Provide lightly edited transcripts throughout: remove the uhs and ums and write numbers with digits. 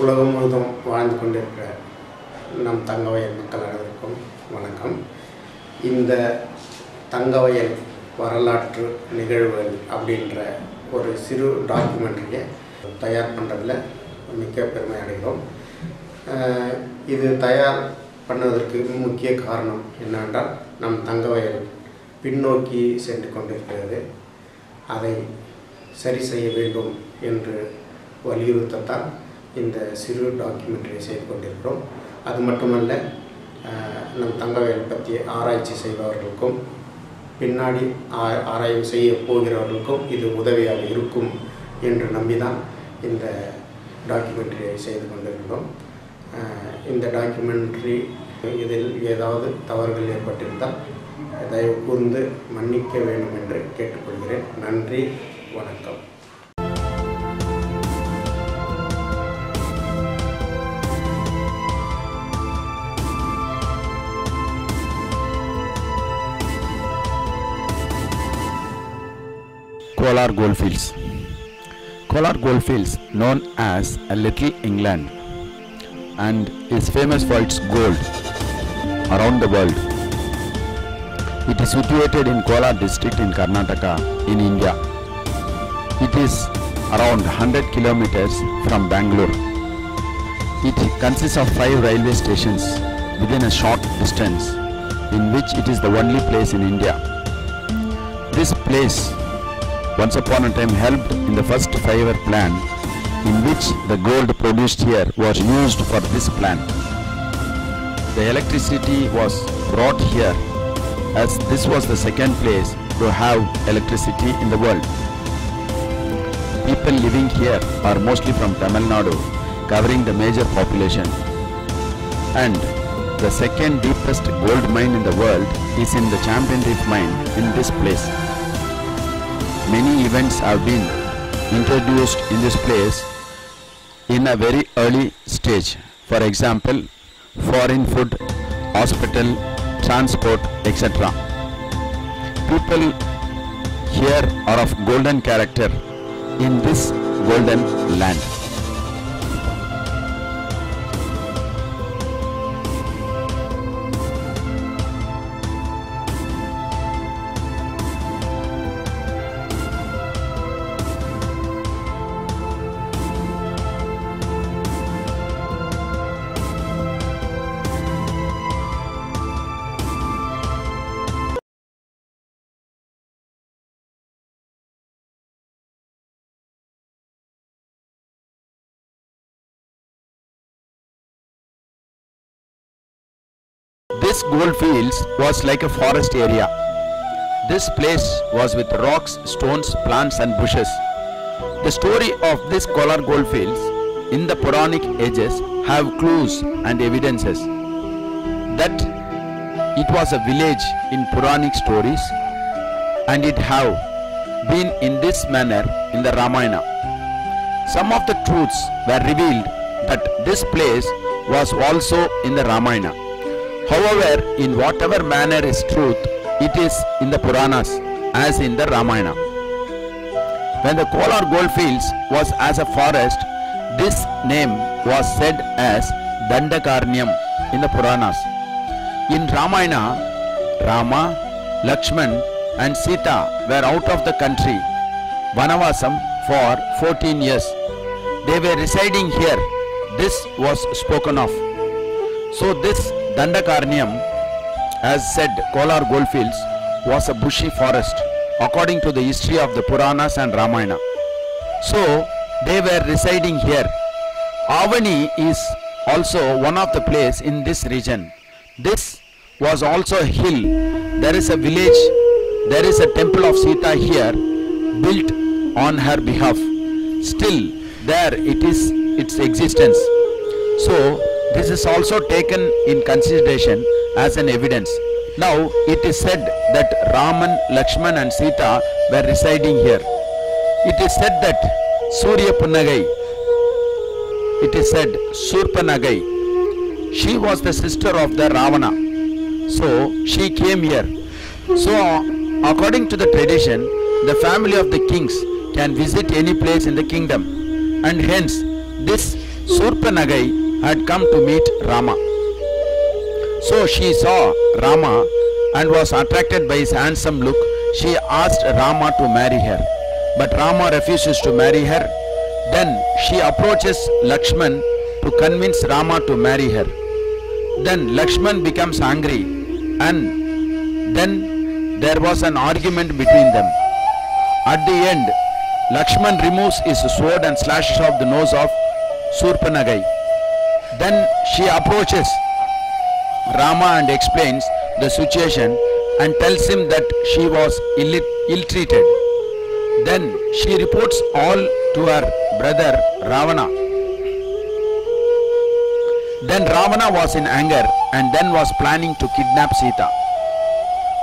உலகம் முழுதும் வாழ்ந்து கொண்டிருக்கிற நம் தங்கவயல் மக்கள் அனைவருக்கும் வணக்கம். இந்த தங்கவயல் வரலாற்று நிகழ்வுகள் அப்படின்ற ஒரு சிறு டாக்குமெண்ட்ரியை தயார் பண்ணுறதுல மிக்க பெருமை அடைகிறோம். இது தயார் பண்ணுவதற்கு முக்கிய காரணம் என்னவென்றால், நம் தங்கவயல் பின்னோக்கி சென்று கொண்டிருக்கிறது. அதை சரி செய்ய வேண்டும் என்று வலியுறுத்தத்தான் இந்த சிறு டாக்குமெண்ட்ரியை செய்து கொண்டிருக்கிறோம். அது மட்டுமல்ல, நம் தங்கவயல் பற்றி ஆராய்ச்சி செய்பவர்களுக்கும் பின்னாடி ஆராய்வு செய்ய போகிறவர்களுக்கும் இது உதவியாக இருக்கும் என்று நம்பிதான் இந்த டாக்குமெண்ட்ரியை செய்து கொண்டிருக்கிறோம். இந்த டாக்குமெண்ட்ரி இதில் ஏதாவது தவறுகள் ஏற்பட்டிருந்தால் தயவு கூர்ந்து மன்னிக்க வேண்டும் என்று கேட்டுக்கொள்கிறேன். நன்றி, வணக்கம். Kolar Goldfields. Kolar Goldfields, known as a Little England, and is famous for its gold around the world. It is situated in Kolar district in Karnataka in India. It is around 100 kilometers from Bangalore. It consists of 5 railway stations within a short distance, in which it is the only place in India. This place once upon a time helped in the first five-year plan, in which the gold produced here was used for this plan. The electricity was brought here, as this was the second place to have electricity in the world. People living here are mostly from Tamil Nadu, covering the major population. And the second deepest gold mine in the world is in the Champion Reef mine in this place. Many events have been introduced in this place in a very early stage. For example, foreign food, hospital, transport, etc. People here are of golden character in this golden land. This goldfields was like a forest area. This place was with rocks, stones, plants and bushes. The story of this Kolar goldfields in the Puranic ages have clues and evidences that it was a village in Puranic stories, and it have been in this manner in the Ramayana. Some of the truths were revealed that this place was also in the Ramayana. However, in whatever manner is truth, it is in the Puranas as in the Ramayana. When the Kolar goldfields was as a forest, this name was said as Dandakarnyam in the Puranas. In Ramayana, Rama, Lakshman and Sita were out of the country, Vanavasam, for 14 years. They were residing here. This was spoken of. So this Dandakarnyam, as said, Kolar goldfields was a bushy forest according to the history of the Puranas and Ramayana. So they were residing here. Avani is also one of the place in this region. This was also a hill. There is a village. There is a temple of Sita here built on her behalf. Still there it is its existence. So this is also taken in consideration as an evidence. Now it is said that Raman, Lakshman and Sita were residing here. It is said that Suryapunagai, it is said Surpanagai, she was the sister of the Ravana. So she came here. So according to the tradition, the family of the kings can visit any place in the kingdom, and hence this Surpanagai had come to meet Rama. So she saw Rama and was attracted by his handsome look. She asked Rama to marry her, but Rama refuses to marry her. Then she approaches Lakshman to convince Rama to marry her. Then Lakshman becomes angry, and then there was an argument between them. At the end, Lakshman removes his sword and slashes off the nose of Surpanagai. Then she approaches Rama and explains the situation and tells him that she was ill-treated. Then she reports all to her brother Ravana. Then Ravana was in anger and then was planning to kidnap Sita.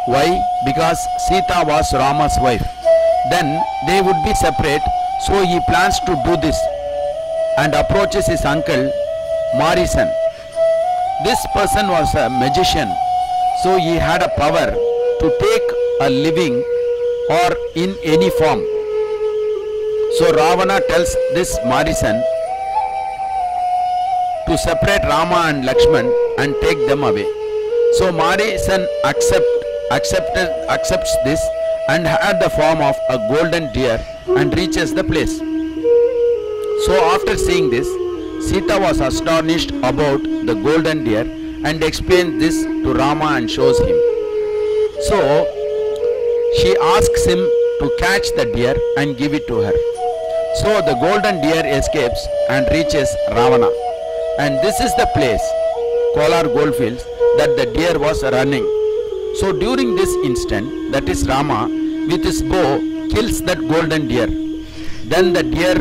Why? Because Sita was Rama's wife. Then they would be separate, so he plans to do this and approaches his uncle Marisan. This person was a magician, so he had a power to take a living or in any form. So Ravana tells this Marisan to separate Rama and Lakshman and take them away. So Marisan accepts this and had the form of a golden deer and reaches the place. So after seeing this, Sita was astonished about the golden deer and explains this to Rama and shows him. So she asks him to catch the deer and give it to her. So the golden deer escapes and reaches Ravana. And this is the place, Kolar Goldfields, that the deer was running. So during this instant, that is Rama, with his bow, kills that golden deer. Then the deer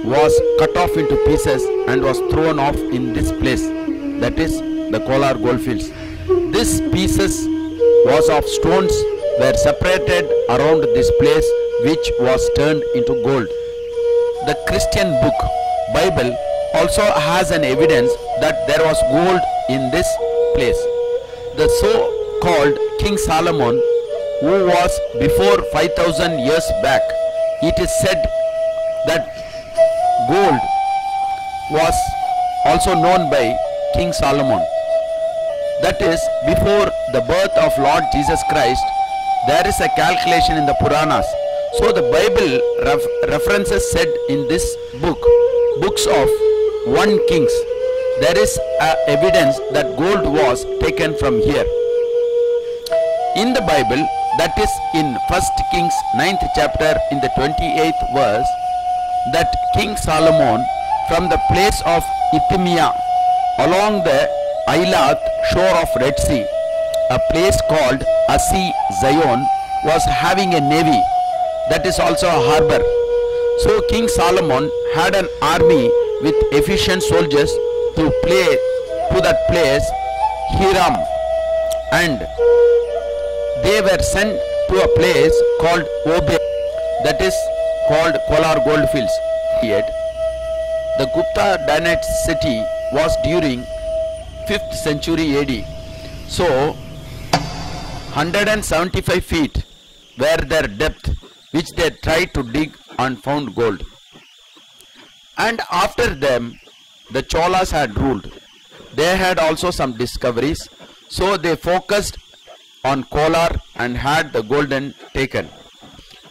was cut off into pieces and was thrown off in this place, that is the Kolar Goldfields. These pieces was of stones were separated around this place, which was turned into gold. The Christian book Bible also has an evidence that there was gold in this place. The so-called King Solomon, who was before 5,000 years back, it is said that gold was also known by King Solomon. That is, before the birth of Lord Jesus Christ, there is a calculation in the Puranas. So the Bible references said in this books of 1 Kings, there is evidence that gold was taken from here. In the Bible, that is in 1 Kings 9th chapter in the 28th verse, that King Solomon from the place of Ithimia along the Eilat shore of Red Sea, a place called Asi Zion, was having a navy, that is also a harbor. So King Solomon had an army with efficient soldiers to that place, Hiram, and they were sent to a place called Obe, that is called Kolar Goldfields. Yet the Gupta Danite city was during 5th century AD. So 175 feet were their depth, which they tried to dig and found gold. And after them, the Cholas had ruled. They had also some discoveries, so they focused on Kolar and had the golden taken.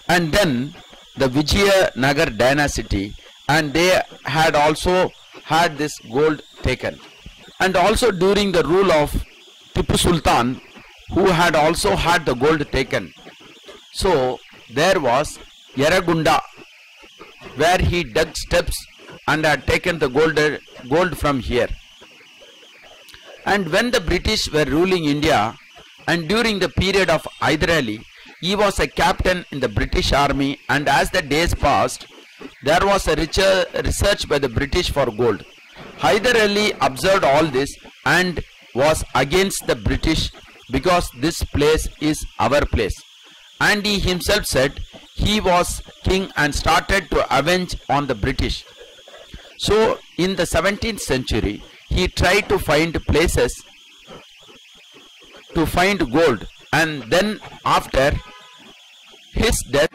And then the Vijayanagar dynasty, and they had also had this gold taken. And also during the rule of Tipu Sultan, who had also had the gold taken. So there was Yaragunda, where he dug steps and had taken the gold from here. And when the British were ruling India, and during the period of Hyder Ali, he was a captain in the British army, and as the days passed, there was a research by the British for gold. Hyder Ali observed all this and was against the British, because this place is our place. And he himself said he was king and started to avenge on the British. So in the 17th century, he tried to find places to find gold, and then after his death,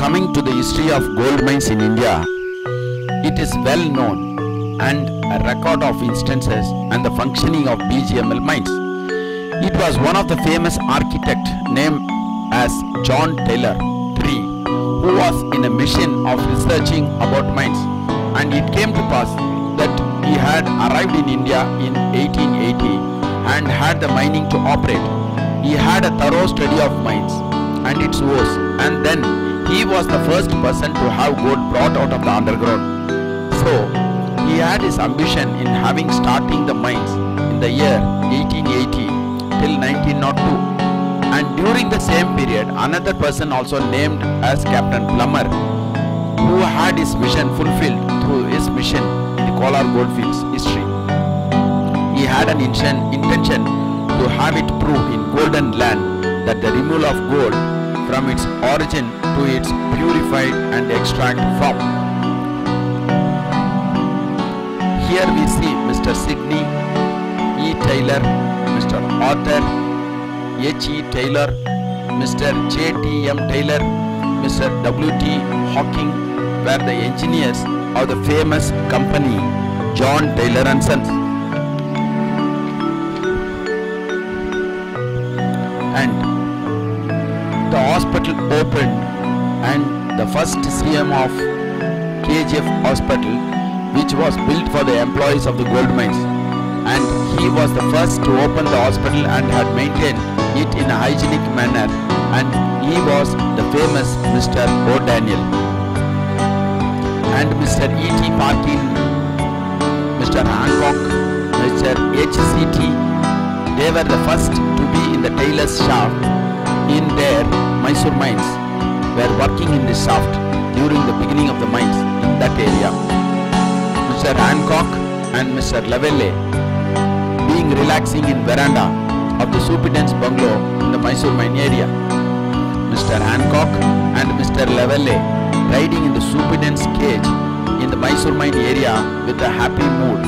Coming to the history of gold mines in India, it is well known and a record of instances and the functioning of BGML mines. It was one of the famous architect named as John Taylor III, who was in a mission of researching about mines, and it came to pass that he had arrived in India in 1880 and had the mining to operate. He had a thorough study of mines and its woes, and then he was the first person to have gold brought out of the underground. So he had his ambition in having starting the mines in the year 1880 till 1902, and during the same period another person also named as Captain Plummer, who had his vision fulfilled through his mission in the Kolar goldfields history. He had an intention to have it proved in golden land that the removal of gold from its origin to its purified and extract form. Here we see Mr. Sidney E. Taylor, Mr. Arthur H. E. Taylor, Mr. J. T. M. Taylor, Mr. W. T. Hawking were the engineers of the famous company John Taylor and Sons. And the hospital opened, and the first CM of KGF Hospital, which was built for the employees of the gold mines, and he was the first to open the hospital and had maintained it in a hygienic manner, and he was the famous Mr. O'Daniel. And Mr. E.T. Parkin, Mr. Hancock, Mr. H.C.T., they were the first to be in the Taylor's shaft in their Mysore mines, were working in the shaft during the beginning of the mines in that area. Mr. Hancock and Mr. Lavelle being relaxing in veranda of the superintendent's bungalow in the Mysore mine area. Mr. Hancock and Mr. Lavelle riding in the superintendent's cage in the Mysore mine area with a happy mood.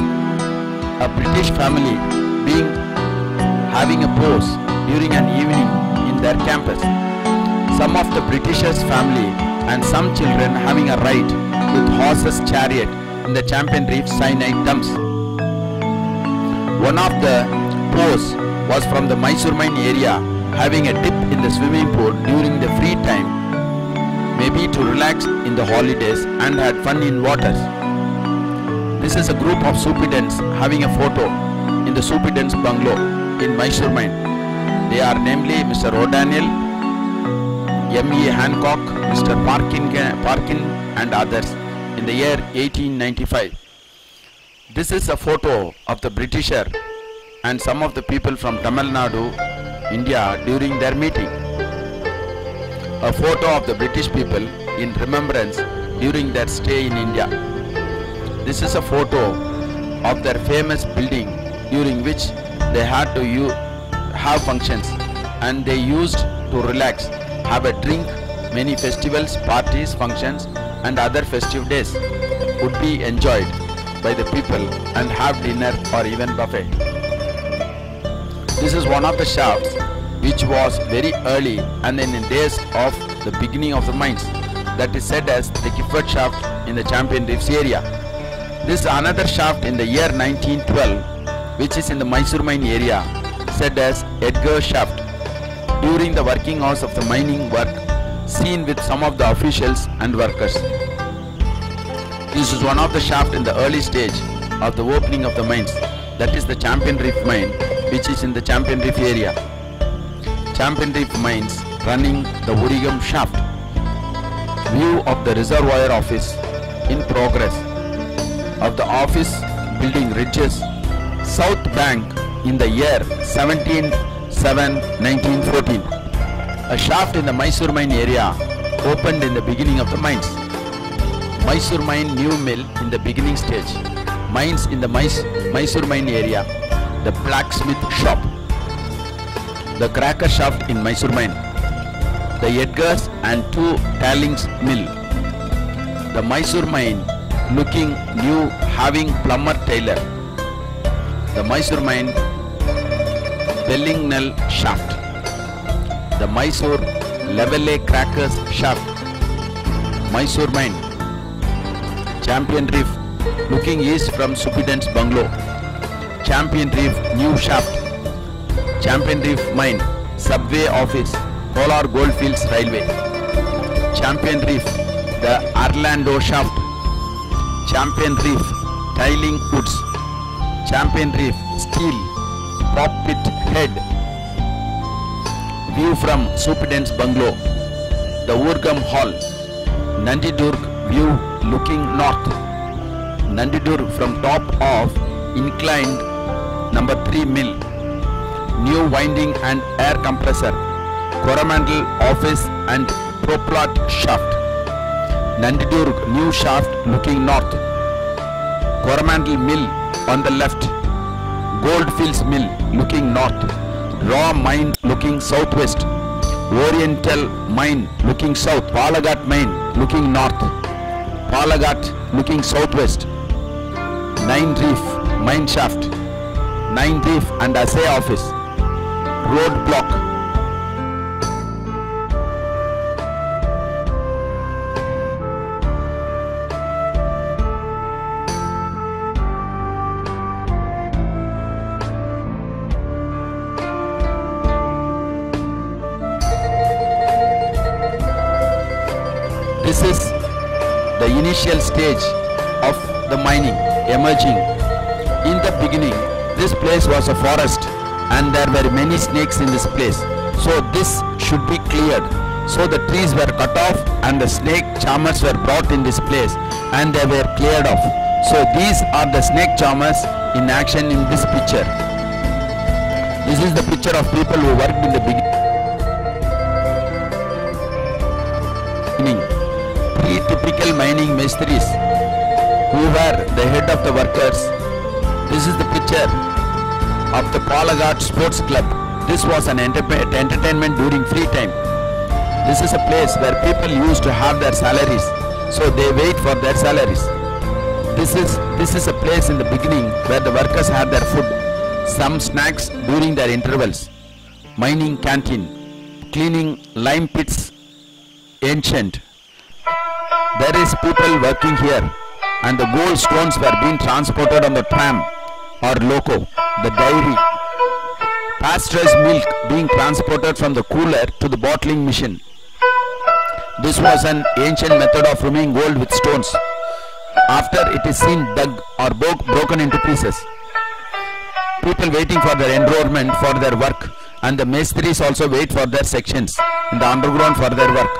A British family having a pose during an evening in their campus. Some of the Britishers' family and some children having a ride with horses chariot in the Champion Reef cyanide dumps. One of the pose was from the Mysore mine area, having a dip in the swimming pool during the free time, maybe to relax in the holidays and had fun in waters. This is a group of superintendents having a photo in the superintendent's bungalow in Mysore mine. They are namely Mr. O'Daniel, M.E. Hancock, Mr. Parkin and others in the year 1895. This is a photo of the Britisher and some of the people from Tamil Nadu, India during their meeting. A photo of the British people in remembrance during their stay in India. This is a photo of their famous building during which they had to have functions, and they used to relax, have a drink. Many festivals, parties, functions and other festive days would be enjoyed by the people and have dinner or even buffet. This is one of the shafts which was very early and in the days of the beginning of the mines, that is said as the Gifford shaft in the Champion Reefs area. This is another shaft in the year 1912 which is in the Mysore mine area, said as Edgar shaft, during the working hours of the mining work, seen with some of the officials and workers. This is one of the shaft in the early stage of the opening of the mines, that is the Champion Reef mine, which is in the Champion Reef area. Champion Reef mines running the Urigam shaft. View of the reservoir office in progress of the office building ridges, South Bank in the year 17/7/1914. A shaft in the Mysore mine area opened in the beginning of the mines. Mysore mine new mill in the beginning stage. Mines in the Mysore mine area. The blacksmith shop. The cracker shaft in Mysore mine. The Edgars and 2 Tallings mill. The Mysore mine looking new, having Plummer Taylor. The Mysore mine Bellingnell shaft. The Mysore Lavelle crackers shaft. Mysore Mine. Champion Reef looking east from Supident's bungalow. Champion Reef new shaft. Champion Reef Mine subway office, Kolar Goldfields Railway. Champion Reef the Orlando shaft. Champion Reef tiling woods. Champion Reef steel prop pit head. View from Supident's bungalow. The Urgam Hall. Nandidurg view looking north. Nandidurg from top of inclined number 3 mill. New winding and air compressor. Coromandel office and proplot shaft. Nandidurg new shaft looking north. Coromandel mill on the left. Goldfields mill looking north. Raw mine looking southwest. Oriental mine looking south. Palagat mine looking north. Palagat looking southwest. Nine Reef mine shaft. Nine Reef and assay office. Road block. This is the initial stage of the mining emerging. In the beginning, this place was a forest and there were many snakes in this place. So this should be cleared. So the trees were cut off and the snake charmers were brought in this place and they were cleared off. So these are the snake charmers in action in this picture. This is the picture of people who worked in the beginning. Typical mining mestris who were the head of the workers. This is the picture of the Palagat Sports Club. This was an entertainment during free time. This is a place where people used to have their salaries, so they wait for their salaries. This is a place in the beginning where the workers had their food, some snacks during their intervals. Mining canteen, cleaning lime pits, ancient. There is people working here and the gold stones were being transported on the tram or loco. The dairy, pasteurized milk being transported from the cooler to the bottling machine. This was an ancient method of removing gold with stones. After it is seen dug or broken into pieces. People waiting for their enrollment for their work, and the mestris also wait for their sections in the underground for their work.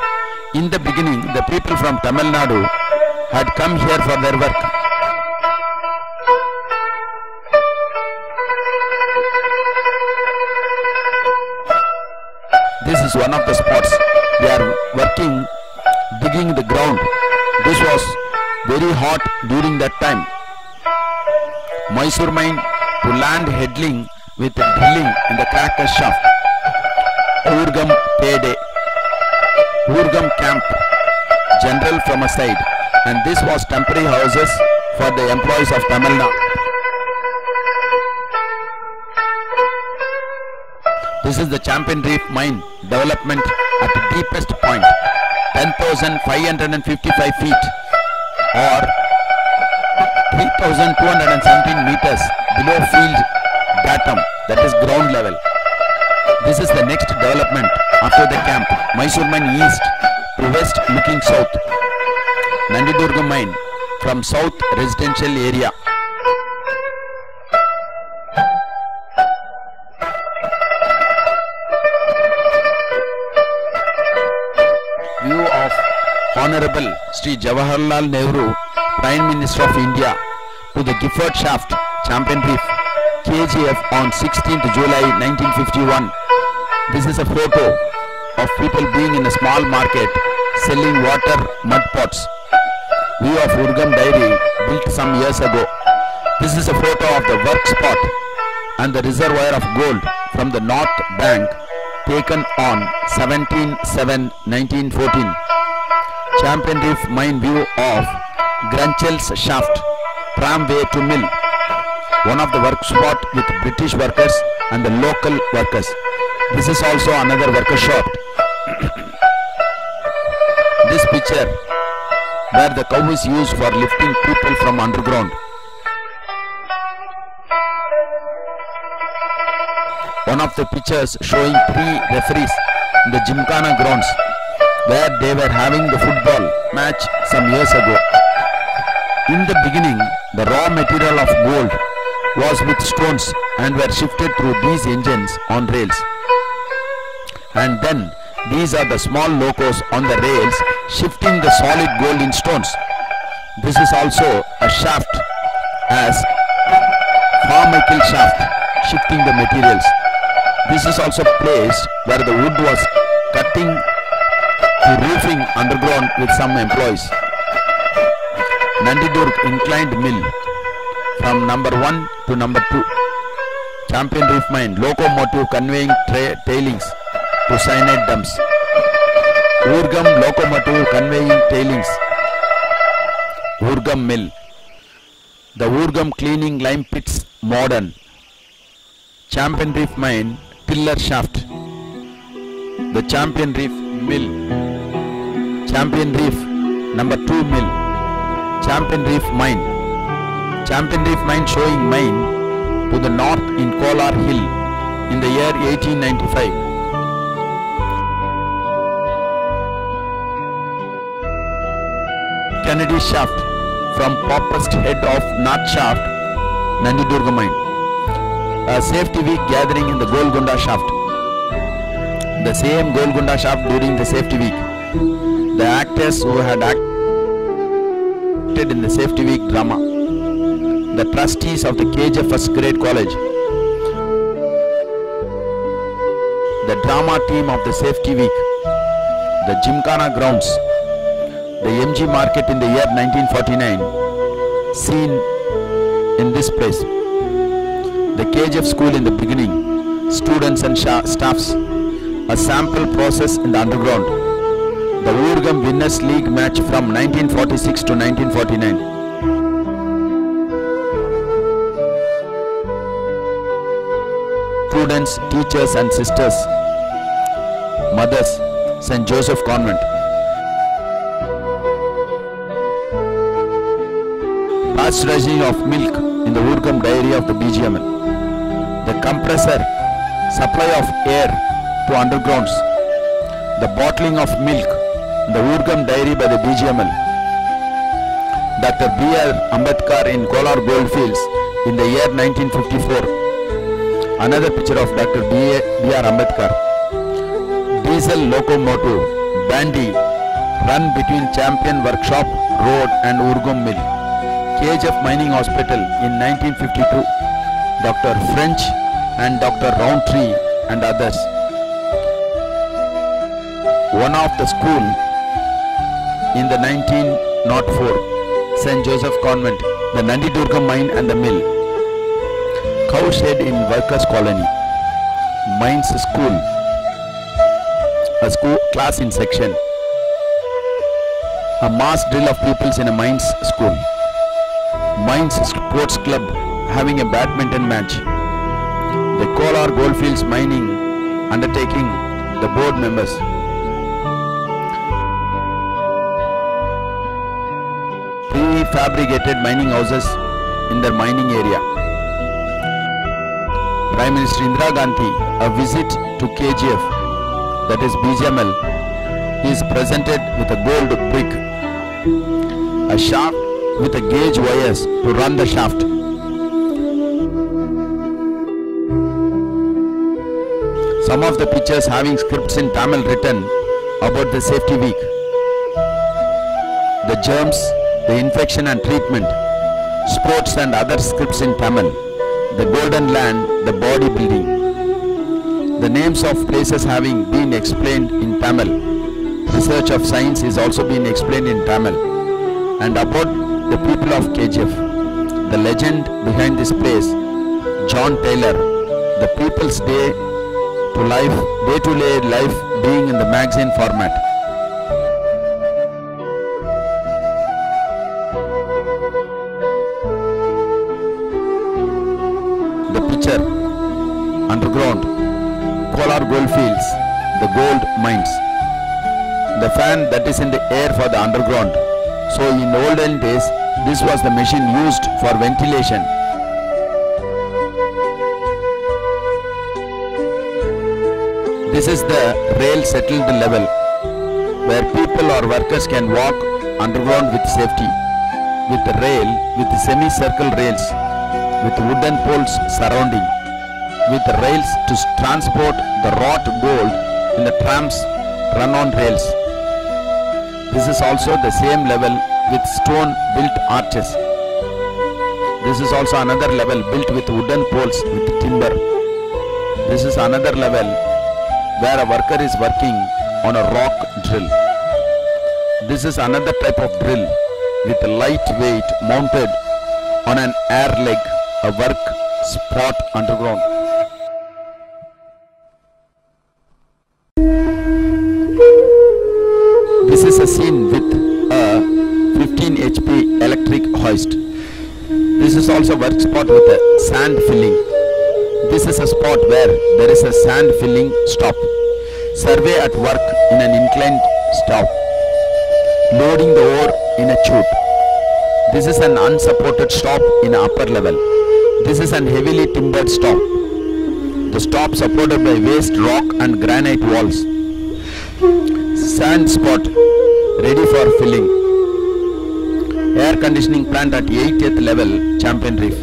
In the beginning, the people from Tamil Nadu had come here for their work. This is one of the spots. They are working, digging the ground. This was very hot during that time. Mysore Mine to land headling with drilling in the cracker shaft. Urgam payday. Urgam camp, general from a side, and this was temporary houses for the employees of Tamil Nadu. This is the Champion Reef mine development at the deepest point, 10,555 feet or 3,217 meters below field datum, that is ground level. This is the next development after the camp. Mysore Mine east to west looking south. Nandidurga Mine from south residential area. View of Honorable Sri Jawaharlal Nehru, Prime Minister of India, to the Gifford Shaft, Champion Reef, KGF on 16th July 1951. This is a photo of people being in a small market selling water mud pots. View of Urgam Dairy built some years ago. This is a photo of the work spot and the reservoir of gold from the north bank taken on 17/7/1914. Champion Reef mine view of Grunchel's shaft, tramway to mill. One of the work spot with British workers and the local workers. This is also another worker shop. This picture where the cow is used for lifting people from underground. One of the pictures showing 3 referees in the Gymkhana grounds where they were having the football match some years ago. In the beginning, the raw material of gold was with stones and were shifted through these engines on rails. And then these are the small locos on the rails shifting the solid gold in stones. This is also a shaft as Farmichael shaft shifting the materials. This is also placed where the wood was cutting to roofing underground with some employees. Nandidurg inclined mill from number 1 to number 2. Champion reef mine, locomotive conveying tailings to cyanide dumps. Urgam locomotive conveying tailings. Urgam mill. The Urgam cleaning lime pits modern. Champion reef mine pillar shaft. The Champion reef mill. Champion reef number 2 mill. Champion reef mine. Champion reef mine showing mine to the north in Kolar hill in the year 1895. Kennedy shaft from Popper's head of North shaft, Nandidurga mine. A safety week gathering in the Golconda shaft. The same Golconda shaft during the safety week. The actors who had acted in the safety week drama. The trustees of the KJ First Grade College. The drama team of the safety week. The Gymkhana grounds. The MG market in the year 1949, seen in this place. The KGF school in the beginning, students and staffs, a sample process in the underground. The Urgam Winners League match from 1946 to 1949. Students, teachers and sisters, mothers, St. Joseph Convent. Pasteurizing of milk in the Urgam dairy of the BGML. The compressor, supply of air to undergrounds. The bottling of milk in the Urgam dairy by the BGML. Dr. B.R. Ambedkar in Kolar Goldfields in the year 1954. Another picture of Dr. B.R. Ambedkar. Diesel locomotive, Bandy, run between Champion Workshop Road and Urgam Mill. KGF Mining Hospital in 1952, Dr. French and Dr. Roundtree and others. One of the school in the 1904, St. Joseph Convent, the Nandidurga mine and the mill. Cow shed in workers' colony. Mines school, a school class in section. A mass drill of pupils in a mines school. Mines Sports Club having a badminton match. The Kolar Goldfields Mining undertaking, the board members. Prefabricated mining houses in their mining area. Prime Minister Indira Gandhi, a visit to KGF, that is BGML, is presented with a gold brick. A shaft with a gauge wires to run the shaft. Some of the pictures having scripts in Tamil written about the safety week. The germs, the infection and treatment, sports and other scripts in Tamil. The golden land, the bodybuilding. The names of places having been explained in Tamil. Research of science is also being explained in Tamil. And about the people of KGF, the legend behind this place, John Taylor, the people's day-to-day life being in the magazine format. The picture, underground, Kolar Goldfields, the gold mines. The fan that is in the air for the underground, So in olden days, this was the machine used for ventilation. This is the rail settled level where people or workers can walk underground with safety. With the rail, with semicircle rails, with wooden poles surrounding, with the rails to transport the wrought gold in the trams run on rails. This is also the same level with stone built arches. This is also another level built with wooden poles with timber. This is another level where a worker is working on a rock drill. This is another type of drill with a light weight mounted on an air leg, a work spot underground. This is a scene with a 15 HP electric hoist. This is also a work spot with a sand filling. This is a spot where there is a sand filling stop. Survey at work in an inclined stop. Loading the ore in a chute. This is an unsupported stop in upper level. This is an heavily timbered stop. The stop supported by waste rock and granite walls. Sand spot ready for filling. Air conditioning plant at 80th level, Champion Reef.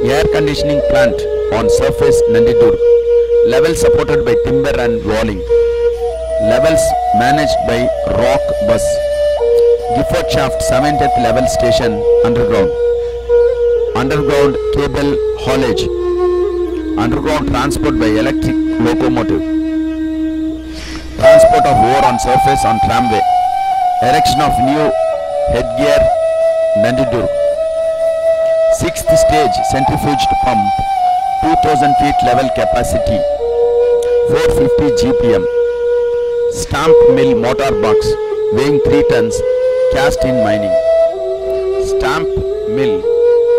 Air conditioning plant on surface, Nandidur. Level supported by timber and walling. Levels managed by rock bus. Gifford shaft 70th level station underground. Underground cable haulage. Underground transport by electric locomotive. Transport of ore on surface on tramway. Erection of new headgear, Nandidur. 6th stage centrifuged pump, 2000 feet level capacity, 450 GPM. Stamp mill motor box, weighing 3 tons, cast in mining. Stamp mill,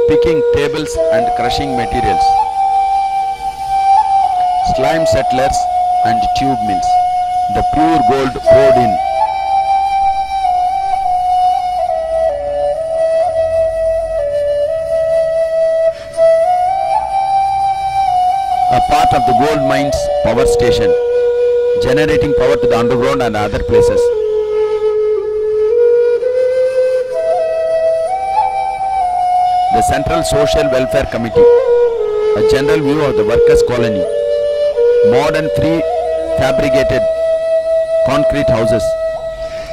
picking tables and crushing materials. Slime settlers and tube mills. The pure gold poured in. A part of the gold mines power station, generating power to the underground and other places. The Central Social Welfare Committee, a general view of the workers' colony. Modern prefabricated concrete houses.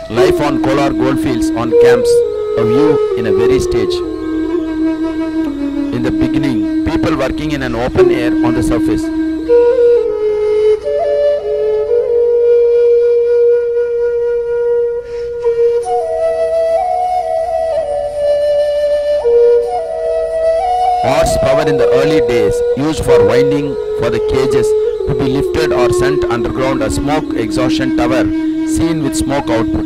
Life on Kolar goldfields on camps, a view in a very stage. In the beginning, people working in an open air on the surface. Horsepower in the early days used for winding for the cages to be lifted or sent underground, a smoke exhaustion tower seen with smoke output.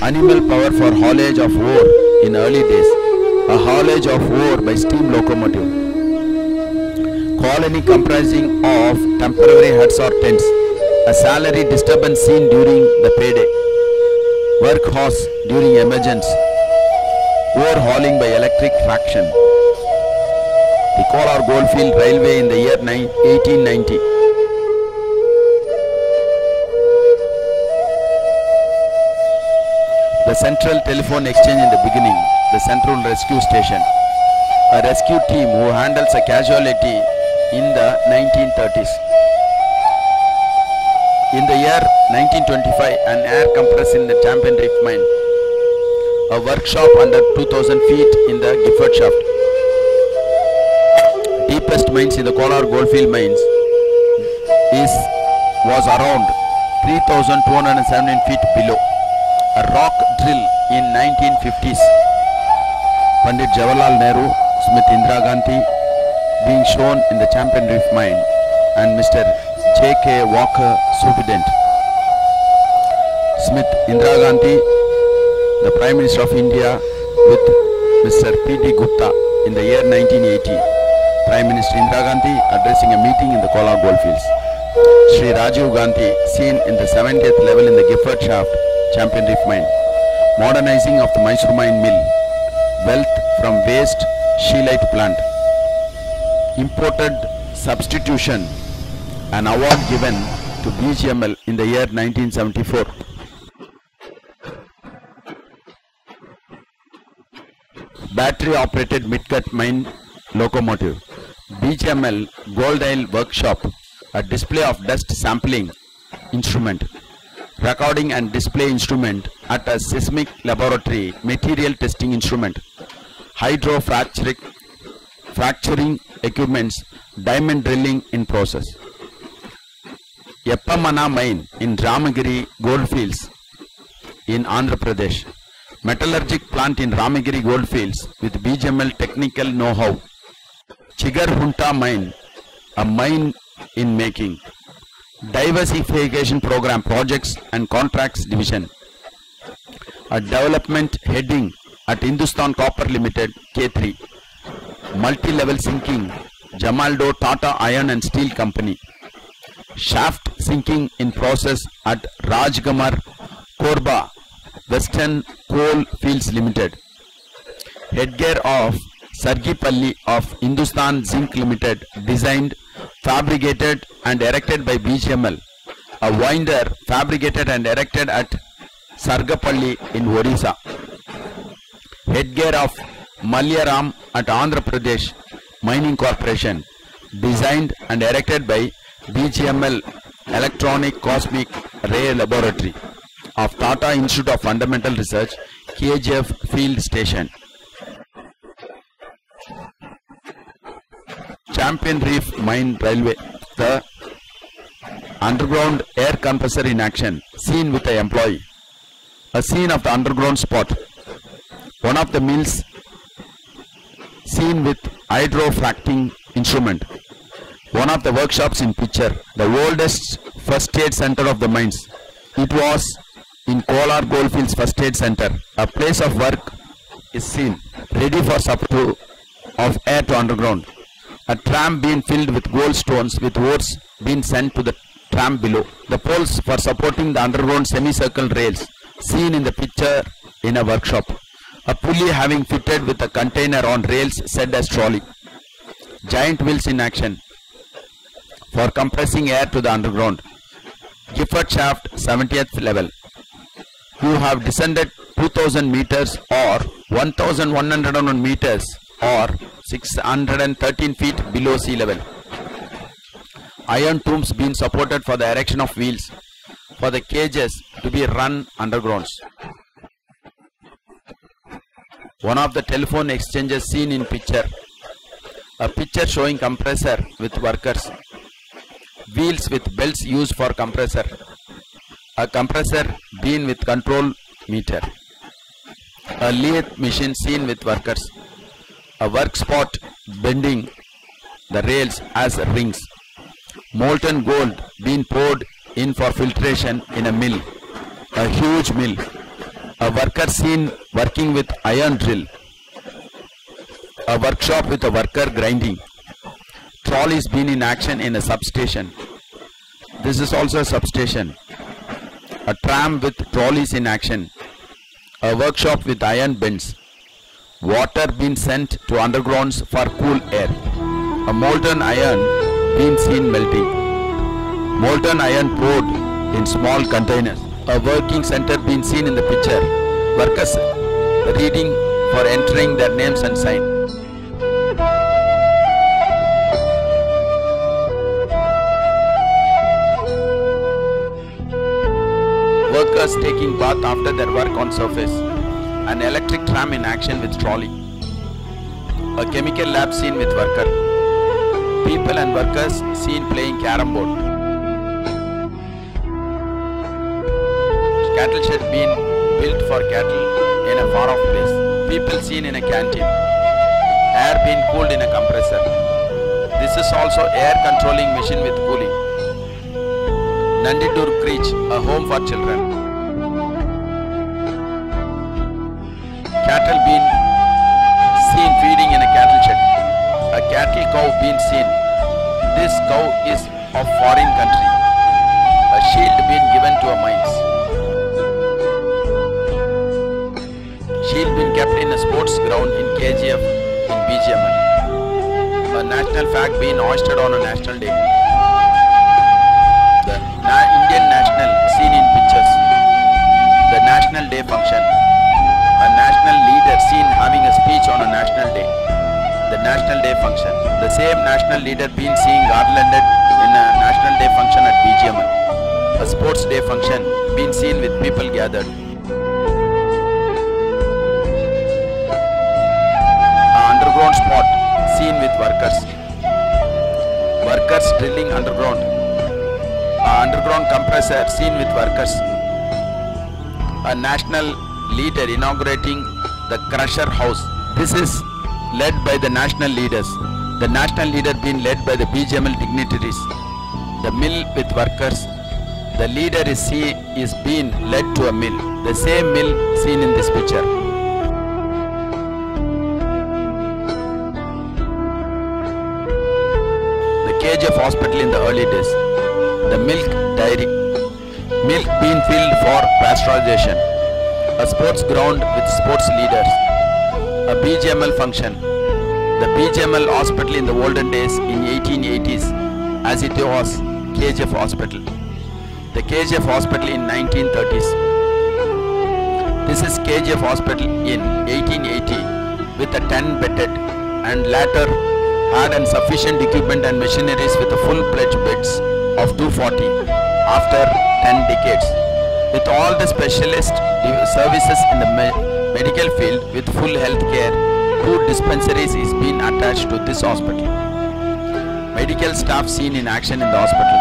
Animal power for haulage of ore in early days, a haulage of ore by steam locomotive. Colony comprising of temporary huts or tents, a salary disturbance seen during the payday. Workhorse during emergence, ore hauling by electric traction. The Kolar Goldfield Railway in the year 1890. The Central Telephone Exchange in the beginning, the Central Rescue Station. A rescue team who handles a casualty in the 1930s. In the year 1925, an air compressor in the Champion Reef mine. A workshop under 2000 feet in the Gifford shaft. Deepest mines in the Kolar Goldfield mines was around 3217 feet below. A rock drill in 1950s. Pandit Jawaharlal Nehru, Smith Indira Gandhi being shown in the Champion Reef mine and Mr. J.K. Walker, Superintendent. Smith Indira Gandhi, the Prime Minister of India, with Mr. P.D. Gupta in the year 1980. Prime Minister Indira Gandhi addressing a meeting in the Kolar Goldfields. Shri Rajiv Gandhi seen in the 70th level in the Gifford shaft Champion Reef Mine. Modernizing of the Mysore Mine Mill. Wealth from waste scheelite plant. Imported substitution, an award given to BGML in the year 1974. Battery operated mid-cut mine locomotive. BGML Goldale Workshop, a display of dust sampling instrument. Recording and display instrument at a seismic laboratory. Material testing instrument. Fracturing equipments. Diamond drilling in process. Yeppamana mine in Ramagiri Goldfields in Andhra Pradesh. Metallurgic plant in Ramagiri Goldfields with BGML technical know-how. Chigarhunta mine, a mine in making. Diversification program projects and contracts division. A development heading at Hindustan Copper Limited K3. Multi-level sinking, Jamaldo Tata Iron and Steel Company. Shaft sinking in process at Rajgamar Korba Western Coal Fields Limited. Headgear of Sargipalli of Hindustan Zinc Limited, designed, fabricated and erected by BGML. A winder fabricated and erected at Sargapalli in Odisha. Headgear of Malyaram at Andhra Pradesh Mining Corporation, designed and erected by BGML Electronic Cosmic Ray Laboratory of Tata Institute of Fundamental Research, KGF Field Station. Champion Reef Mine Railway. The underground air compressor in action. Scene with the employee. A scene of the underground spot. One of the mills. Scene with hydrofracking instrument. One of the workshops in picture. The oldest first aid center of the mines. It was in Kolar Goldfields First Aid Center. A place of work is seen, ready for supply of air to underground. A tram being filled with gold stones with ores being sent to the tram below. The poles for supporting the underground semicircle rails seen in the picture in a workshop. A pulley having fitted with a container on rails set as trolley. Giant wheels in action for compressing air to the underground. Gifford shaft 70th level. You have descended 2000 meters or 1101 meters or 613 feet below sea level. Iron tools being supported for the erection of wheels for the cages to be run undergrounds. One of the telephone exchanges seen in picture. A picture showing compressor with workers. Wheels with belts used for compressor. A compressor being with control meter. A lathe machine seen with workers. A work spot bending the rails as rings. Molten gold being poured in for filtration in a mill. A huge mill. A worker seen working with iron drill. A workshop with a worker grinding. Trolleys being in action in a substation. This is also a substation. A tram with trolleys in action. A workshop with iron bends. Water being sent to undergrounds for cool air. A molten iron being seen melting. Molten iron poured in small containers. A working center being seen in the picture. Workers reading for entering their names and sign. Workers taking bath after their work on surface. An electric tram in action with trolley. A chemical lab scene with worker. People and workers seen playing carom board. Cattle shed being built for cattle in a far off place. People seen in a canteen. Air being cooled in a compressor. This is also air controlling machine with cooling. Nandidur Creech, a home for children. Cattle being seen feeding in a cattle shed. A cattle cow being seen. This cow is of foreign country. A shield being given to a mines. Shield being kept in a sports ground in KGF in BGML. A national flag being hoisted on a national day. The Indian national seen in pictures. The National Day function. A national leader seen having a speech on a national day. The National Day function. The same national leader being seen garlanded in a National Day function at BGML. A sports day function being seen with people gathered. An underground spot seen with workers. Workers drilling underground. An underground compressor seen with workers. A national leader inaugurating the crusher house. This is led by the national leaders. The national leader being led by the BGML dignitaries. The mill with workers. The leader is being led to a mill. The same mill seen in this picture. The KGF hospital in the early days. The milk dairy. Milk being filled for pasteurization. A sports ground with sports leaders. A BGML function. The BGML hospital in the olden days in 1880s as it was KGF hospital. The KGF hospital in 1930s. This is KGF hospital in 1880 with a 10-bedded and later had sufficient equipment and machineries with a full-fledged beds of 240 after 10 decades. With all the specialist services in the medical field with full health care, 2 dispensaries is being attached to this hospital. Medical staff seen in action in the hospital.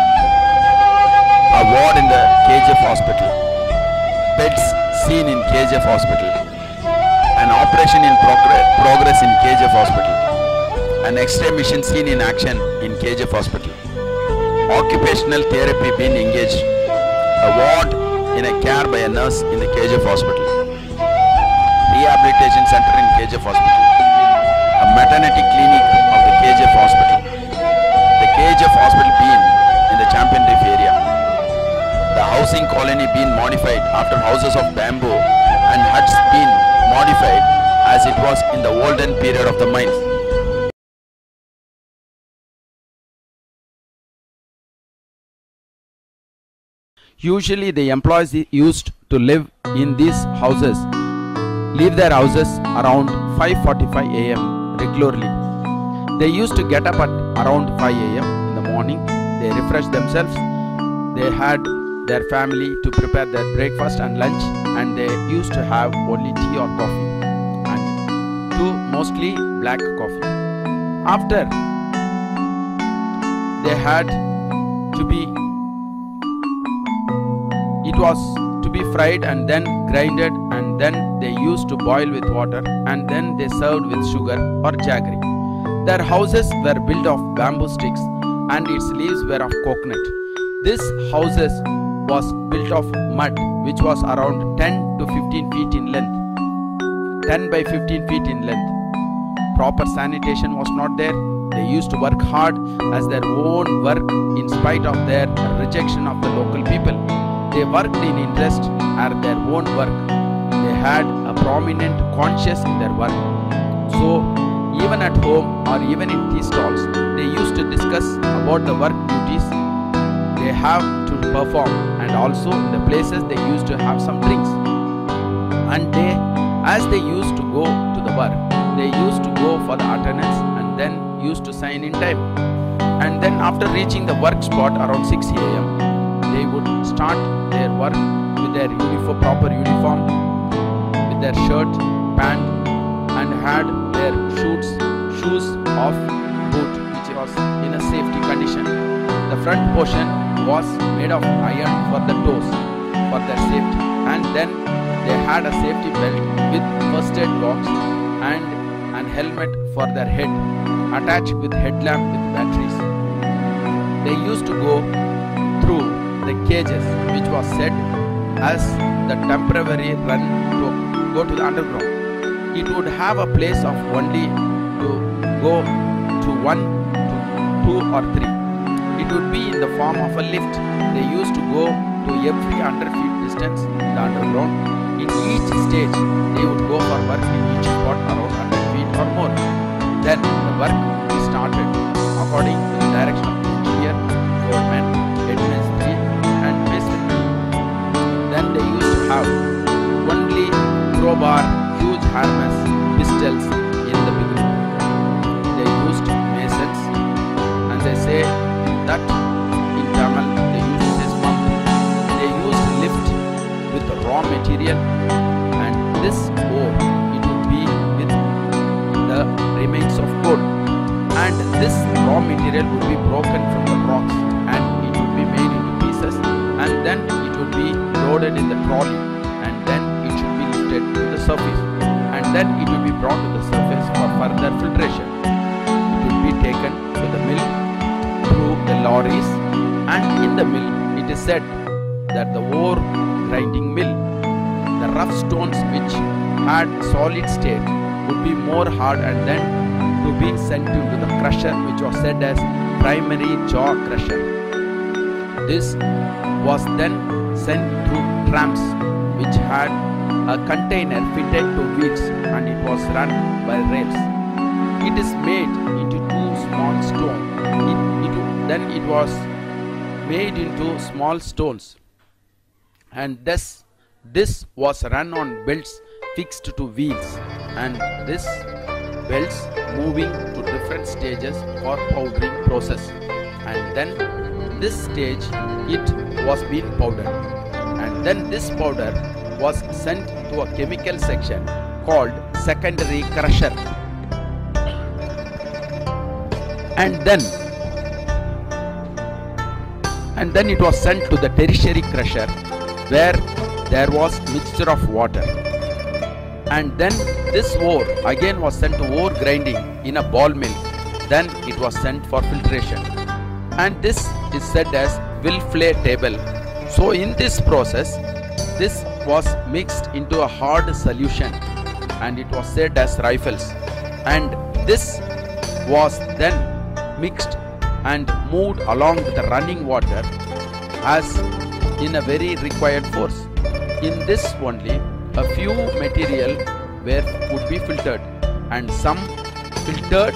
A ward in the KGF hospital. Beds seen in KGF hospital. An operation in progress in KGF hospital. An X-ray machine seen in action in KGF hospital. Occupational therapy being engaged. A ward in a care by a nurse in the KGF hospital. Rehabilitation center in KGF hospital. A maternity clinic of the KGF hospital. The KGF hospital being in the Champion Reef area. The housing colony being modified after houses of bamboo and huts being modified as it was in the olden period of the mines. Usually the employees used to live in these houses leave their houses around 5:45 AM regularly. They used to get up at around 5 AM in the morning. They refreshed themselves. They had their family to prepare their breakfast and lunch, and they used to have only tea or coffee, and mostly black coffee. After they had to be, it was to be fried and then grinded, and then they used to boil with water, and then they served with sugar or jaggery. Their houses were built of bamboo sticks and its leaves were of coconut. This houses was built of mud, which was around 10 to 15 feet in length. 10 by 15 feet in length. Proper sanitation was not there. They used to work hard as their own work in spite of their rejection of the local people. They worked in interest at their own work. They had a prominent conscience in their work. So even at home or even in tea stalls, they used to discuss about the work duties they have to perform, and also in the places they used to have some drinks. And as they used to go to the work, they used to go for the attendance and then used to sign in time. And then after reaching the work spot around 6 AM, they would start their work with their proper uniform, with their shirt, pant, and had their shoes of boot, which was in a safety condition. The front portion was made of iron for the toes for their safety, and then they had a safety belt with first aid box and an helmet for their head attached with headlamp with batteries. They used to go through the cages, which was set as the temporary run to go to the underground. It would have a place of only to go to 1 to 2 or 3. It would be in the form of a lift. They used to go to every 100 feet distance in the underground In each stage, they would go for work in each spot around 100 feet or more. Then the work would be started according to the direction of the engineer, foreman, head masonry and masonry. Then they used to have only crowbar, huge harness, pistols in the beginning. They used masons and they say that in Tamil they used this pump. They used lift with the raw material, and this ore it would be with the remains of gold, and this raw material would be broken from the rocks and it would be made into pieces, and then it would be loaded in the trolley, and then it should be lifted to the surface, and then it will be brought to the surface for further filtration. It will be taken to the mill through the lorries, and in the mill it is said that the ore grinding mill, the rough stones which had solid state would be more hard and then to be sent into the crusher, which was said as primary jaw crusher. This was then sent through trams which had a container fitted to wheels, and it was run by rails. It is made into two small stones. Then it was made into small stones, and this was run on belts fixed to wheels, and this belts moving to different stages for powdering process, and then this stage it was being powdered, and then this powder was sent to a chemical section called secondary crusher, and then it was sent to the tertiary crusher, where there was mixture of water, and then this ore again was sent to ore grinding in a ball mill. Then it was sent for filtration, and this is said as Wilflay table. So in this process, this was mixed into a hard solution, and it was said as rifles, and this was then mixed and moved along with the running water as in a very required force. In this only a few material would be filtered, and some filtered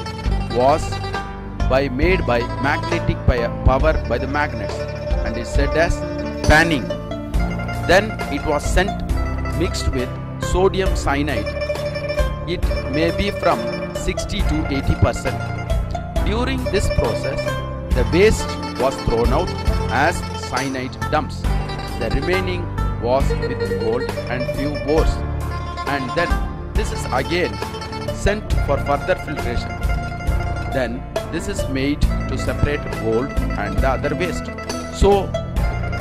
was made by magnetic power by the magnets, and is said as panning. Then it was sent mixed with sodium cyanide. It may be from 60 to 80%. During this process, the waste was thrown out as cyanide dumps. The remaining was with gold and few ores, and then this is again sent for further filtration. Then this is made to separate gold and the other waste. So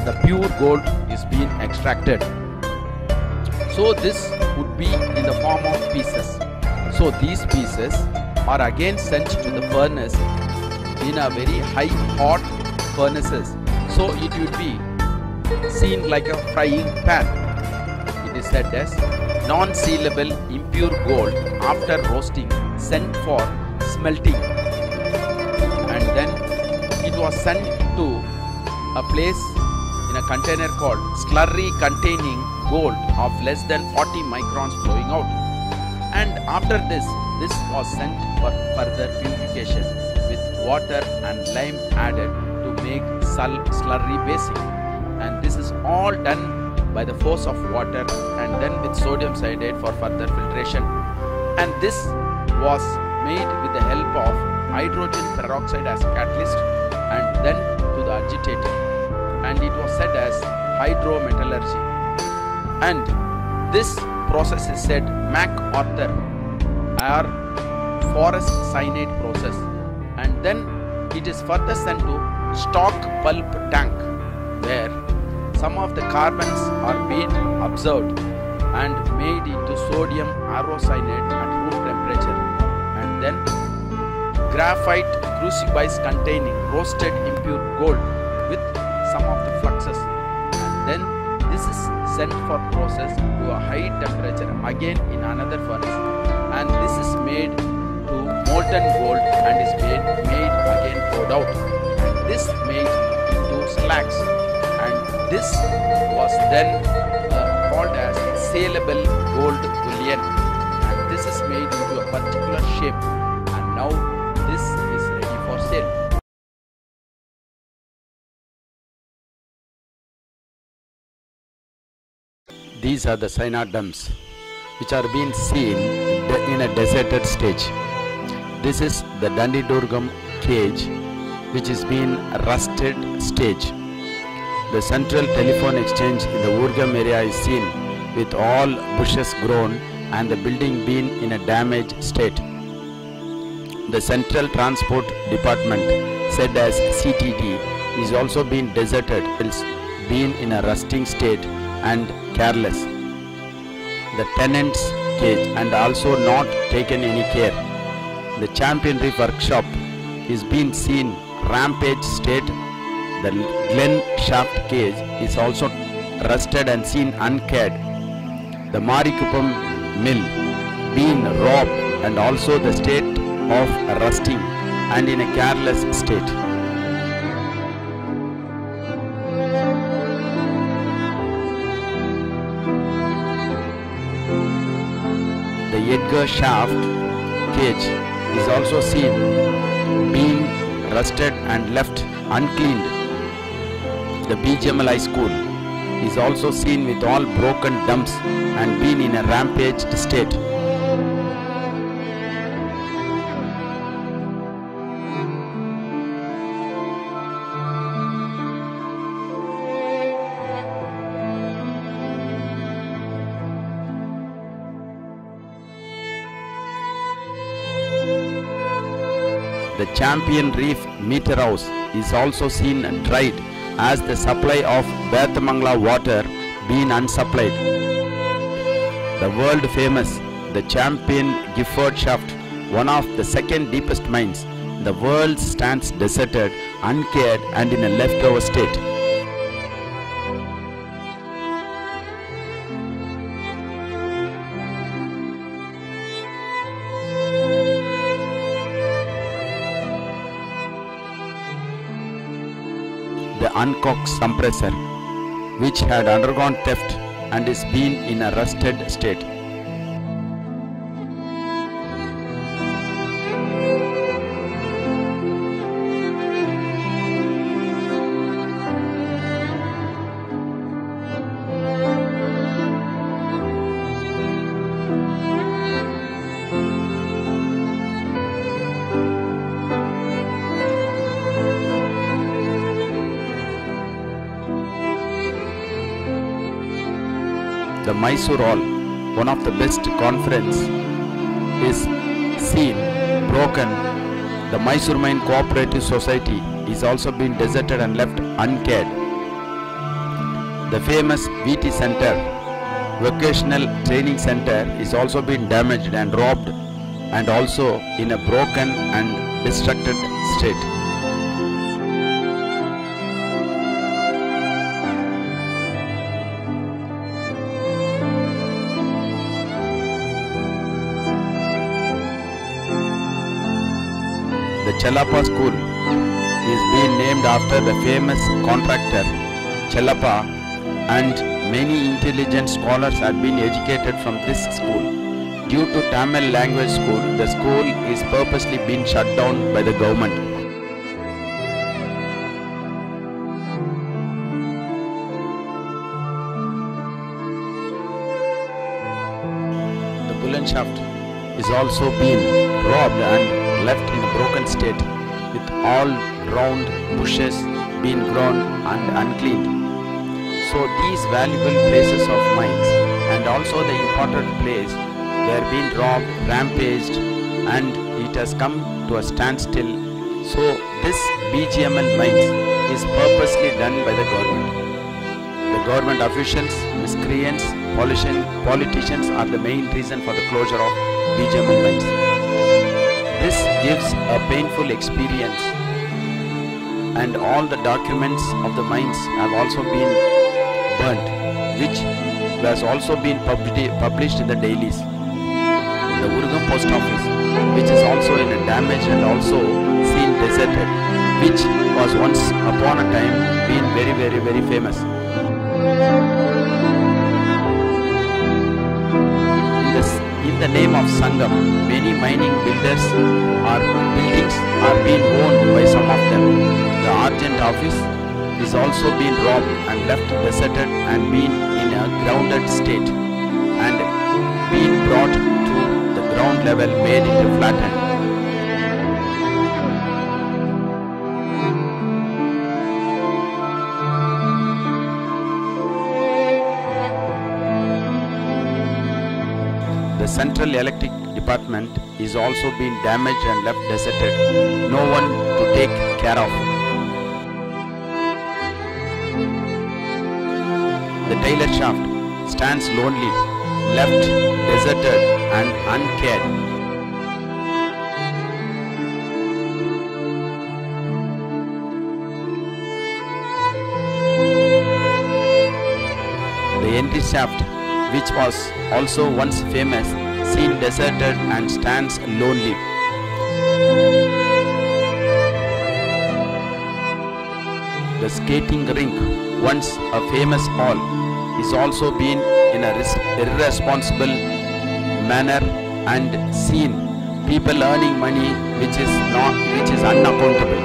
the pure gold is being extracted. So this would be in the form of pieces. So these pieces are again sent to the furnace in a very high hot furnaces. So it would be seen like a frying pan. It is said as non-sealable impure gold after roasting sent for smelting, and then it was sent to a place in a container called slurry containing gold of less than 40 microns flowing out, and after this was sent for further purification with water and lime added to make slurry basic, and this is all done by the force of water and then with sodium cyanide for further filtration, and this was made with the help of hydrogen peroxide as catalyst and then to the agitator, and it was said as hydrometallurgy. And this process is said MacArthur or forest cyanide process, and then it is further sent to stock pulp tank, where some of the carbons are being observed and made into sodium aerocyanate at room temperature, and then graphite crucibles containing roasted impure gold with some of the fluxes, and then this is sent for process to a high temperature again in another furnace, and this is made to molten gold and is made again poured out, and this made into slags, and this was then called as saleable gold bullion, and this is made into a particular shape, and now this is ready for sale. These are the cyanidums which are being seen in a deserted stage. This is the Dandidurgam cage which is being rusted stage. The central telephone exchange in the Urgam area is seen with all bushes grown and the building being in a damaged state. The central transport department, said as CTD, is also being deserted, it's been in a rusting state and careless. The tenant's cage and also not taken any care. The Champion Reef workshop is being seen rampage state. The Glen shaft cage is also rusted and seen uncared. The Marikupam mill being robbed and also the state of rusting and in a careless state. The Edgar shaft cage is also seen being rusted and left uncleaned. The BGML High School is also seen with all broken dumps and been in a rampaged state. The Champion Reef meter house is also seen dried as the supply of Bethamangala water being unsupplied. The world famous, the Champion Gifford shaft, one of the second deepest mines, the world stands deserted, uncared and in a leftover state. The uncocked compressor, which had undergone theft and is been in a rusted state. The Mysore Hall, one of the best conference, is seen broken. The Mysore Mine Cooperative Society is also been deserted and left uncared. The famous VT Center, Vocational Training Center, is also been damaged and robbed and also in a broken and destructed state. The Chellappa school is being named after the famous contractor Chellappa, and many intelligent scholars have been educated from this school. Due to Tamil language school, the school is purposely being shut down by the government. The Bullion shaft is also being robbed and left in a broken state with all round bushes being grown and uncleaned. So these valuable places of mines and also the important place were being robbed, rampaged, and it has come to a standstill. So this BGML mines is purposely done by the government. The government officials, miscreants, politicians are the main reason for the closure of BGML mines. This gives a painful experience, and all the documents of the mines have also been burnt, which has also been published in the dailies. The Urgam post office, which is also in a damaged and also seen deserted, which was once upon a time been very famous. the name of Sangam, many mining buildings are being owned by some of them. The Argent office is also being robbed and left deserted and been in a grounded state and being brought to the ground level, made it flattened. The Central Electric Department is also being damaged and left deserted. No one to take care of. The Taylor shaft stands lonely, left deserted and uncared. The entry shaft, which was also once famous, seen deserted and stands lonely. The skating rink, once a famous hall, is also been in a irresponsible manner and seen people earning money which is unaccountable.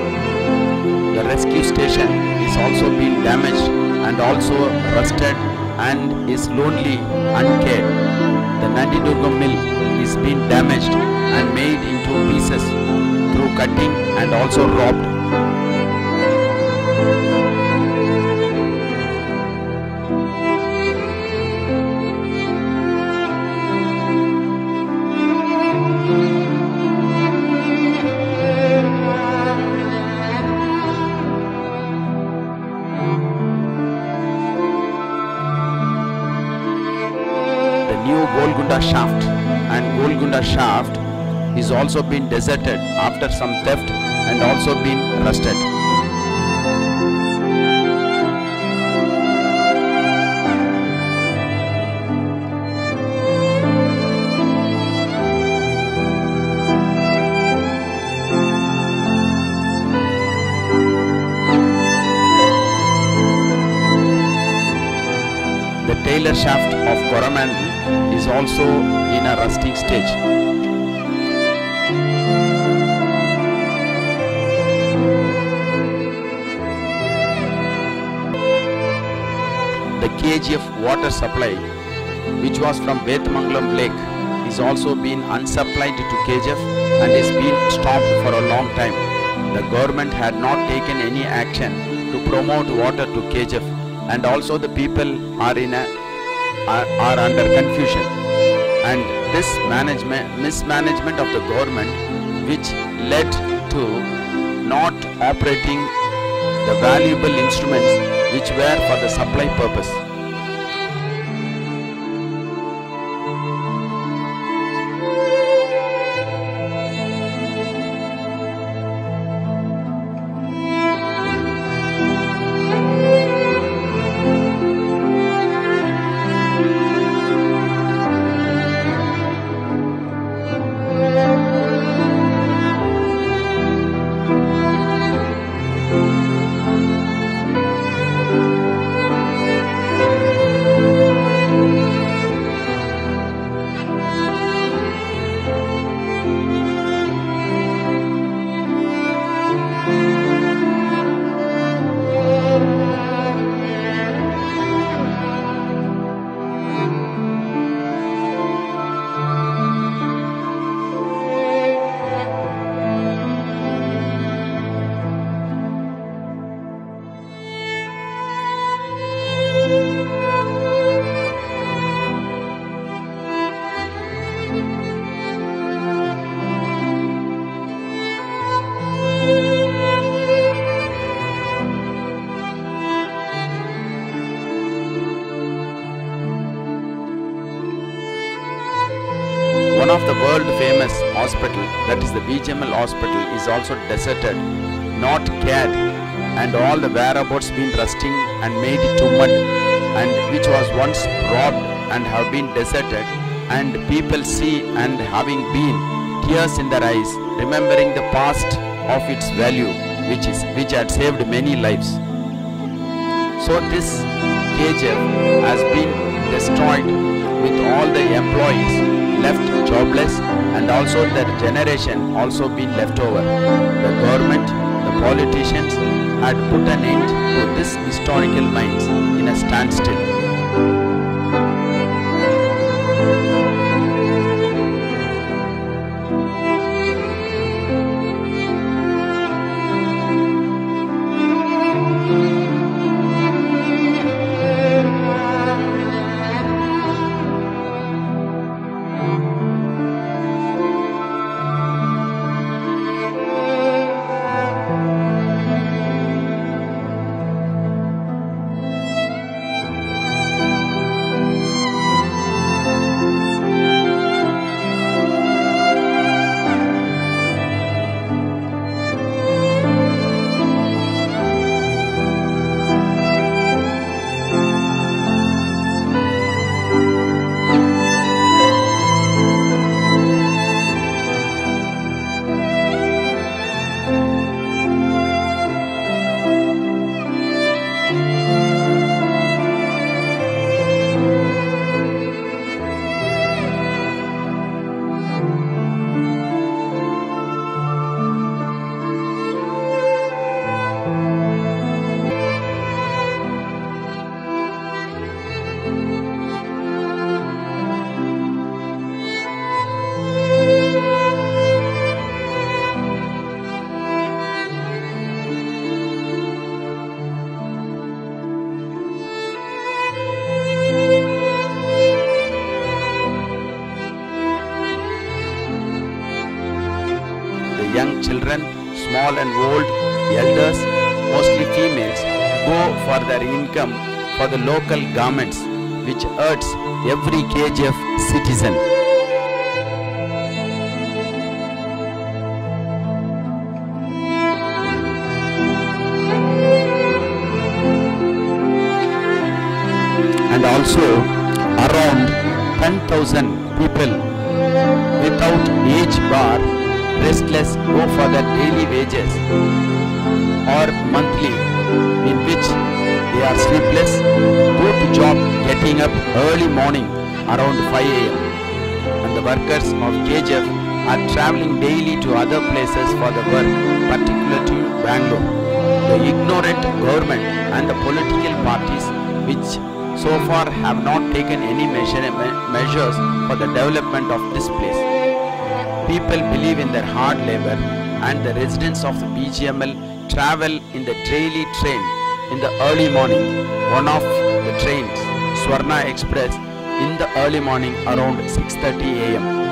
The rescue station is also been damaged and also rusted and is lonely, uncared. The Nandidurgam mill is being damaged and made into pieces through cutting and also robbed. New Golconda shaft and Golconda shaft is also been deserted after some theft and also been rusted. The Taylor shaft of Coromandel is also in a rusting stage. The KGF water supply, which was from Bethamangalam Lake, is also been unsupplied to KGF and is been stopped for a long time. The government had not taken any action to promote water to KGF, and also the people are under confusion, and this mismanagement of the government, which led to not operating the valuable instruments which were for the supply purpose. One of the world famous hospital, that is the BGML hospital, is also deserted, not cared, and all the whereabouts been rusting and made it to mud, and which was once robbed and have been deserted, and people see and having been tears in their eyes, remembering the past of its value, which had saved many lives. So this KGF has been destroyed, with all the employees left jobless, and also their generation also been left over. The government, the politicians had put an end to this historical mines in a standstill. Young children, small and old, elders, mostly females, go for their income for the local garments, which hurts every KGF citizen. And also around 10,000 people without age bar, restless, go for their daily wages or monthly, in which they are sleepless, go to job getting up early morning around 5 a.m. And the workers of KGF are traveling daily to other places for the work, particularly to Bangalore. The ignorant government and the political parties, which so far have not taken any measures for the development of this place. People believe in their hard labor, and the residents of the BGML travel in the daily train in the early morning. One of the trains, Swarna Express, in the early morning around 6:30 a.m.